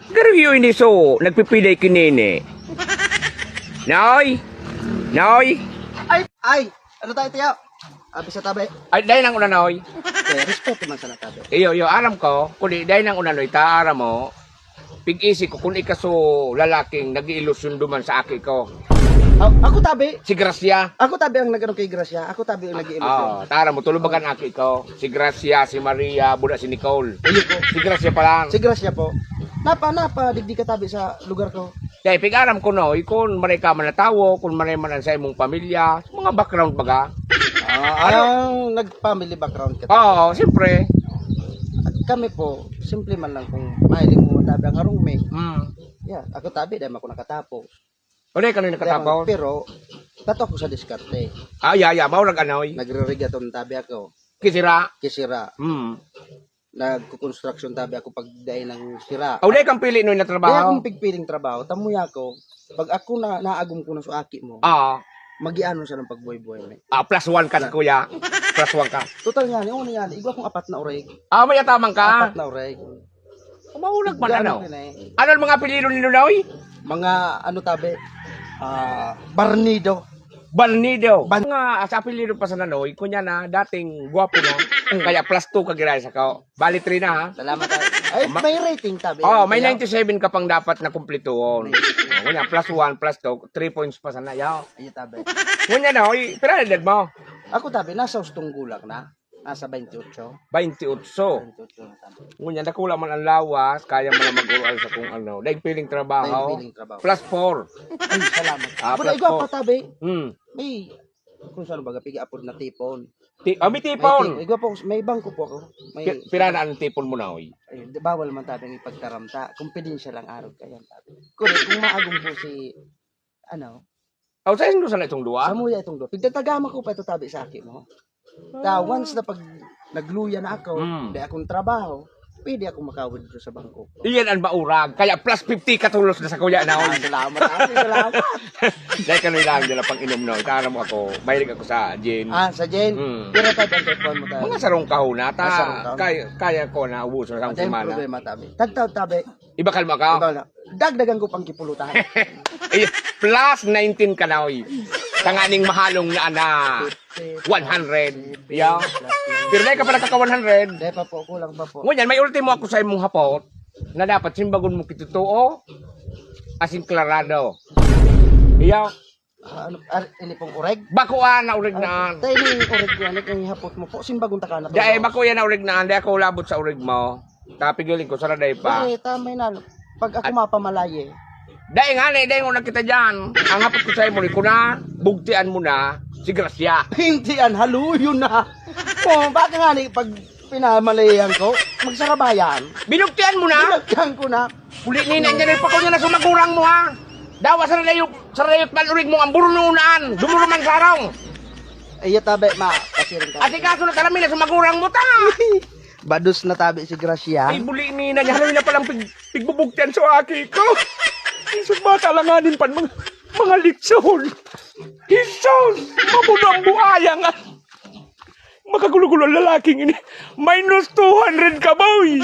Garo ini so, nagpipilay kinini. Noy! Noy! Ay! Ano tayo tiyaw? Abi sa tabi. Ay, dahil nang una, Noy. Respeto man sa natabi. Iyo, alam ko, kundi dahil nang una, Noy, taara mo, pig-isip ko kung ikaso lalaking nag-iilusyon duman sa aki ko. Ako tabi. Si Gracia. Ako tabi ang nag-anong kay Gracia. Ako tabi ang nag-iilusyon. Taara mo, tulubagan aki ko. Si Gracia, si Maria, buda si Nicole. Ayun po. Si Gracia pa lang. Si Gracia po. Napa, digdi ka tabi sa lugar ko. Kaya pig-aram ko, Noy, kung maray ka man na tawo, kung maray man sa imong pamilya, mga background baga. Ang nag-family background ka. Oo, siyempre. At kami po, simple man lang kung mahiling mo tabi ang harong may. Yeah, ako tabi dahil ako nakatapos. Ulit ka nung nakatapos? Pero, tato ako sa diskarte. Maurag anoy. Nagre-regaton tabi ako. Kisira. Kisira. Nagkukonstruction tabi ako pagdaay ng sira. Ulit kang pili nung na Kaya trabaho? akong pigpiling trabaho, tamuya ko, pag ako naagom ko na sa aki mo, magiano siya ng pagbuhay-buhay mo. +1 ka na kuya. +1 ka. Total nga, una yan, igwa kong 4 na oreg. May atamang ka. 4 na oreg. Maurag man ano? Ganun eh. Ano ang mga apelido ni Noy? Mga ano tabi, Barnido. Balnido. Mga sa apelido pa sa Nanoy, kunya na, dating guwapo na. Kaya +2 ka giray sa kao. Bali 3 na ha. Salamat tayo. Ay, may rating tabi. May 97 ka pang dapat na kumplituon. Kunya, +1, +2, 3 points pa sa nayaw. Ay, tabi. Kunya na, pira na edad mo? Ako tabi, nasa ustong gulak na. Nasa 28. 28. 28 na tabi. Ngunyan, nakula man ang lawas, kaya mo na mag-ural sa kung ano. Dahil piling trabaho. Dahil piling trabaho. +4. Ay, salamat. Pero +4. igwa pa tabi. May Kung saan baga, piga-apod na tipon. may tipon. Igwa po, may bangko po ako. May, Pira na ang tipon mo na, oy. ay, bawal man tabi ng ipagtaramta. Kumpidensya lang araw kaya tabi. Kung maagong po si, ano, Sa indo sa itong duwa? samuya itong do. Pigtatagama ko pa ito tabi sa akin, no? Once na pag nagluya na ako, di akong trabaho, pwede ako makawid dito sa bangko. Iyan ang maurag. Kaya +50 katulos na sa kuya na, oy. Salamat, salamat. Dahil kano'y lang nila pang inom, no. Tara mo ako, mahilig ako sa gin. Sa Jen, pero tabi ang telefon mo tabi. Mga sarong kahuna, sarong kahuna. kaya ko na ubuso na sa Dahil semana. problema tabi. Tagtaw tabi. Ibakal mo ka? Iba na. Dagdagan ko pang kipulutan. +19 ka na, oy. Tanganing mahalong na 100. Yeah. Pero dahil ka pa nakaka-100. Dahil pa po, kulang pa po. Ngunyan, may ultimo ako sa imong hapot na dapat simbagon mo kitutuo asin klarado. Iya. Ini pong ureg. Bakuan na urig na. Tayo ni ureg ko, ano kang hapot mo po, simbagong taka na to. Dahil bakuyan na urig na, hindi ako labot sa urig mo. Tapigilin ko, saraday pa. Tamay na. Pag ako mapamalaye. Dahil nga, dahil ko nakita dyan. Ang hapot ko sa imo, ko na, bugtian mo na si Gracia. Hindi yan, haluyo na. Baka nga ni, pag pinamalayan ko, magsarabayan. Binugtian mo na? Binagyan ko na. Uli ni nandiyan pa ko niya na sumagurang mo ha. Dawa sa radayot malurig mo ang burununaan. Dumuruman sarong. Ay, tabi, kasirin ka. At ikaso na karami na sumagurang mo ta. Badus na tabi si Gracia. Ay, buli ni na niya. Na palang pigbubugtian sa aki ko. Isang matalanganin pa mga litsyon. Isos! Mabunang buhaya nga. Makagulo-gulo ang lalaking ini. -200 ka, boy.